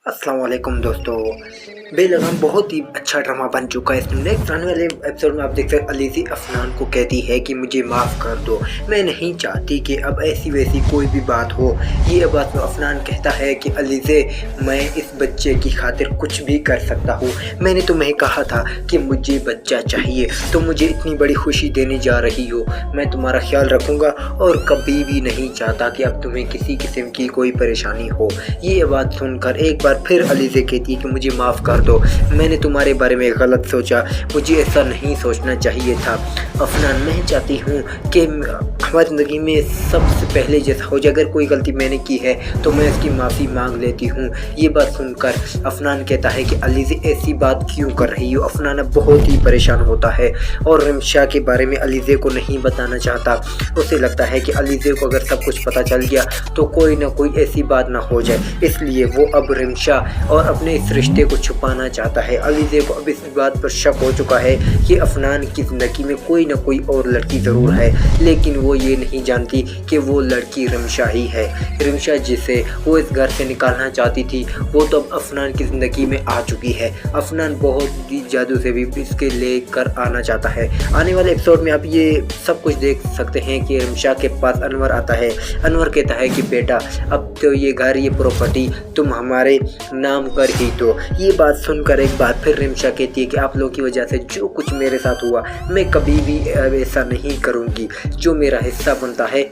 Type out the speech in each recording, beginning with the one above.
अस्सलाम वालेकुम दोस्तों। बेलगाम बहुत ही अच्छा ड्रामा बन चुका है। इसमें नेक्स्ट आने वाले एपिसोड में आप देख सकते हैं अलीज़ी अफनान को कहती है कि मुझे माफ़ कर दो, मैं नहीं चाहती कि अब ऐसी वैसी कोई भी बात हो। ये बात तो अफनान कहता है कि अलीज़े, मैं इस बच्चे की खातिर कुछ भी कर सकता हूँ। मैंने तुम्हें कहा था कि मुझे बच्चा चाहिए, तो मुझे इतनी बड़ी खुशी देने जा रही हो। मैं तुम्हारा ख्याल रखूँगा और कभी भी नहीं चाहता कि अब तुम्हें किसी किस्म की कोई परेशानी हो। ये बात सुनकर एक बार फिर अलीज़े कहती है कि मुझे माफ़ कर दो, मैंने तुम्हारे बारे में गलत सोचा, मुझे ऐसा नहीं सोचना चाहिए था। अफनान, मैं चाहती हूँ कि हमारी ज़िंदगी में सबसे पहले जैसा हो जाए। अगर कोई गलती मैंने की है तो मैं उसकी माफ़ी मांग लेती हूँ। ये बात सुनकर अफनान कहता है कि अलीज़े ऐसी बात क्यों कर रही हो। अफनान अब बहुत ही परेशान होता है और रिमशा के बारे में अलीज़े को नहीं बताना चाहता। उसे लगता है कि अलीज़े को अगर सब कुछ पता चल गया तो कोई ना कोई ऐसी बात ना हो जाए, इसलिए वो अब रिमशा और अपने इस रिश्ते को छुपाना चाहता है। अलीज़े को अब इस बात पर शक हो चुका है कि अफनान की ज़िंदगी में कोई ना कोई और लड़की ज़रूर है, लेकिन वो ये नहीं जानती कि वो लड़की रिमशा ही है। रिमशा जिसे वो इस घर से निकालना चाहती थी, वो तो अब अफनान की ज़िंदगी में आ चुकी है। अफनान बहुत ही जादू से भी इसके लेकर आना चाहता है। आने वाले एपिसोड में आप ये सब कुछ देख सकते हैं कि रिमशा के पास अनवर आता है। अनवर कहता है कि बेटा, अब तो ये घर, ये प्रॉपर्टी तुम हमारे नाम कर ही दो। ये बात सुनकर एक बार फिर रिमशा कहती है कि आप लोगों की वजह से जो कुछ मेरे साथ हुआ, मैं कभी भी ऐसा नहीं करूँगी। जो मेरा हिस्सा बनता है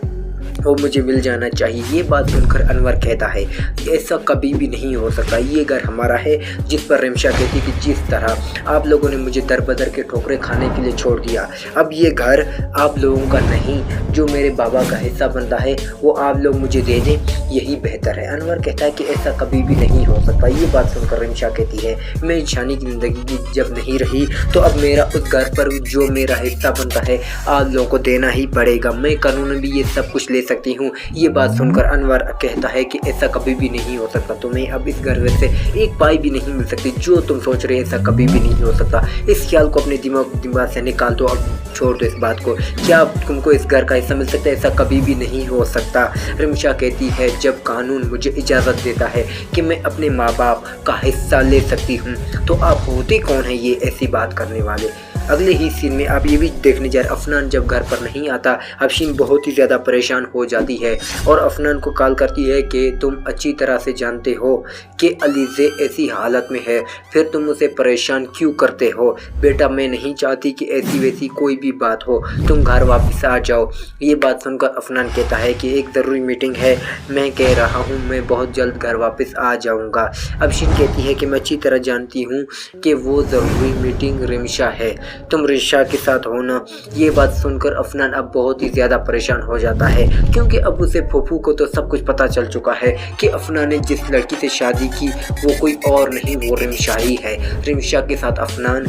वो मुझे मिल जाना चाहिए। ये बात सुनकर अनवर कहता है ऐसा कभी भी नहीं हो सकता, ये घर हमारा है। जिस पर रिमशा कहती कि जिस तरह आप लोगों ने मुझे दर बदर के ठोकरें खाने के लिए छोड़ दिया, अब ये घर आप लोगों का नहीं, जो मेरे बाबा का हिस्सा बनता है वो आप लोग मुझे दे दें, यही बेहतर है। अनवर कहता है कि ऐसा कभी भी नहीं हो सकता। ये बात सुनकर रिमशा कहती है मैं इंसानी की ज़िंदगी जब नहीं रही तो अब मेरा उस घर पर जो मेरा हिस्सा बनता है आप लोगों को देना ही पड़ेगा। मैं कानून भी ये सब कुछ ले सकती हूँ। ये बात सुनकर अनवर कहता है कि ऐसा कभी भी नहीं हो सकता, तुम्हें अब इस घर से एक पाई भी नहीं मिल सकती। जो तुम सोच रहे हो ऐसा कभी भी नहीं हो सकता। इस ख्याल को अपने दिमाग से निकाल दो, अब छोड़ दो इस बात को। क्या तुमको इस घर का हिस्सा मिल सकता है? ऐसा कभी भी नहीं हो सकता। रिमशा कहती है जब कानून मुझे इजाज़त देता है कि मैं अपने माँ बाप का हिस्सा ले सकती हूँ, तो आप होते कौन है ये ऐसी बात करने वाले। अगले ही सीन में आप ये भी देखने जा रहे अफनान जब घर पर नहीं आता, अफशीन बहुत ही ज़्यादा परेशान हो जाती है और अफनान को कॉल करती है कि तुम अच्छी तरह से जानते हो कि अलीज़े ऐसी हालत में है, फिर तुम उसे परेशान क्यों करते हो। बेटा, मैं नहीं चाहती कि ऐसी वैसी कोई भी बात हो, तुम घर वापस आ जाओ। ये बात सुनकर अफनान कहता है कि एक ज़रूरी मीटिंग है, मैं कह रहा हूँ मैं बहुत जल्द घर वापस आ जाऊँगा। अफशीन कहती है कि मैं अच्छी तरह जानती हूँ कि वो ज़रूरी मीटिंग रिमशा है, तुम रिमशा के साथ हो ना। ये बात सुनकर अफनान अब बहुत ही ज़्यादा परेशान हो जाता है, क्योंकि अब उसे फूफू को तो सब कुछ पता चल चुका है कि अफनान ने जिस लड़की से शादी की वो कोई और नहीं, वो रिमशा ही है। रिमशा के साथ अफनान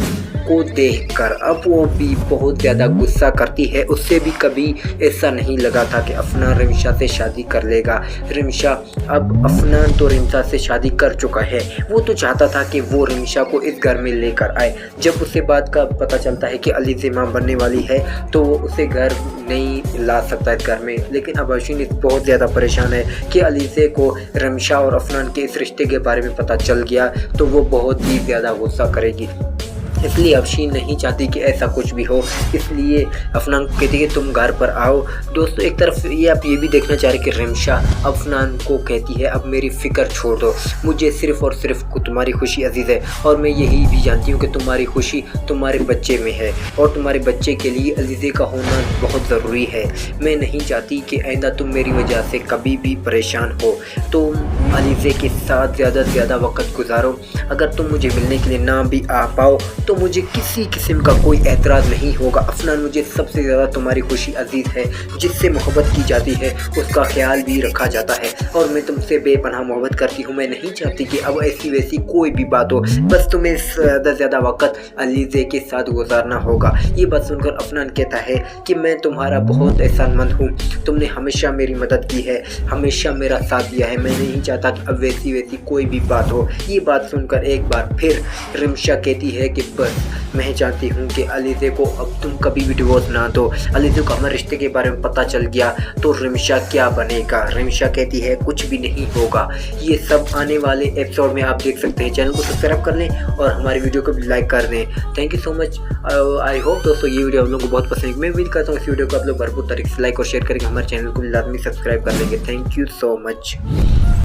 को देखकर अब वो भी बहुत ज़्यादा गुस्सा करती है। उससे भी कभी ऐसा नहीं लगा था कि अफनान रिमशा से शादी कर लेगा। रिमशा अब अफनान तो रिमशा से शादी कर चुका है, वो तो चाहता था कि वो रिमशा को इस घर में लेकर आए। जब उसे बात का पता चलता है कि अलीज़े मां बनने वाली है तो वो उसे घर नहीं ला सकता इस घर में, लेकिन अब अफशीन बहुत ज़्यादा परेशान है कि अलीज़े को रिमशा और अफनान के इस रिश्ते के बारे में पता चल गया तो वो बहुत ही ज़्यादा गुस्सा करेगी। इसलिए अफशीन नहीं चाहती कि ऐसा कुछ भी हो, इसलिए अफनान को कहती है कि तुम घर पर आओ। दोस्तों, एक तरफ ये आप ये भी देखना चाह रहे कि रिमशा अफनान को कहती है अब मेरी फ़िक्र छोड़ दो, मुझे सिर्फ़ और सिर्फ तुम्हारी खुशी अजीज़ है और मैं यही भी जानती हूँ कि तुम्हारी खुशी तुम्हारे बच्चे में है और तुम्हारे बच्चे के लिए अलीज़े का होना बहुत ज़रूरी है। मैं नहीं चाहती कि आइंदा तुम मेरी वजह से कभी भी परेशान हो। तुम अलीज़े के साथ ज़्यादा से ज़्यादा वक्त गुजारो। अगर तुम मुझे मिलने के लिए ना भी आ पाओ तो मुझे किसी किस्म का कोई एतराज़ नहीं होगा। अफनान, मुझे सबसे ज़्यादा तुम्हारी खुशी अजीज़ है, जिससे मोहब्बत की जाती है उसका ख्याल भी रखा जाता है और मैं तुमसे बेपनाह मोहब्बत करती हूँ। मैं नहीं चाहती कि अब ऐसी वैसी कोई भी बात हो, बस तुम्हें ज़्यादा से ज़्यादा वक्त अलीज़े के साथ गुजारना होगा। ये बात सुनकर अफनान कहता है कि मैं तुम्हारा बहुत एहसानमंद हूँ, तुमने हमेशा मेरी मदद की है, हमेशा मेरा साथ दिया है, मैं नहीं चाहता कि अब वैसी कोई भी बात हो। ये बात सुनकर एक बार फिर रिमशा कहती है कि बस मैं चाहती हूँ कि अलीज़े को अब तुम कभी भी डिवोर्स ना दो। अलीज़े को हमारे रिश्ते के बारे में पता चल गया तो रिमिशा क्या बनेगा। रिमिशा कहती है कुछ भी नहीं होगा। ये सब आने वाले एपिसोड में आप देख सकते हैं। चैनल को सब्सक्राइब कर लें और हमारी वीडियो को भी लाइक कर दें। Thank you so much. I hope दोस्तों ये वीडियो आप लोगों को बहुत पसंद है। मैं उम्मीद करता हूँ इस वीडियो को आप लोग भरपूर तरीके से लाइक और शेयर करेंगे। हमारे चैनल को लाजमी सब्सक्राइब कर लेंगे। Thank you so much.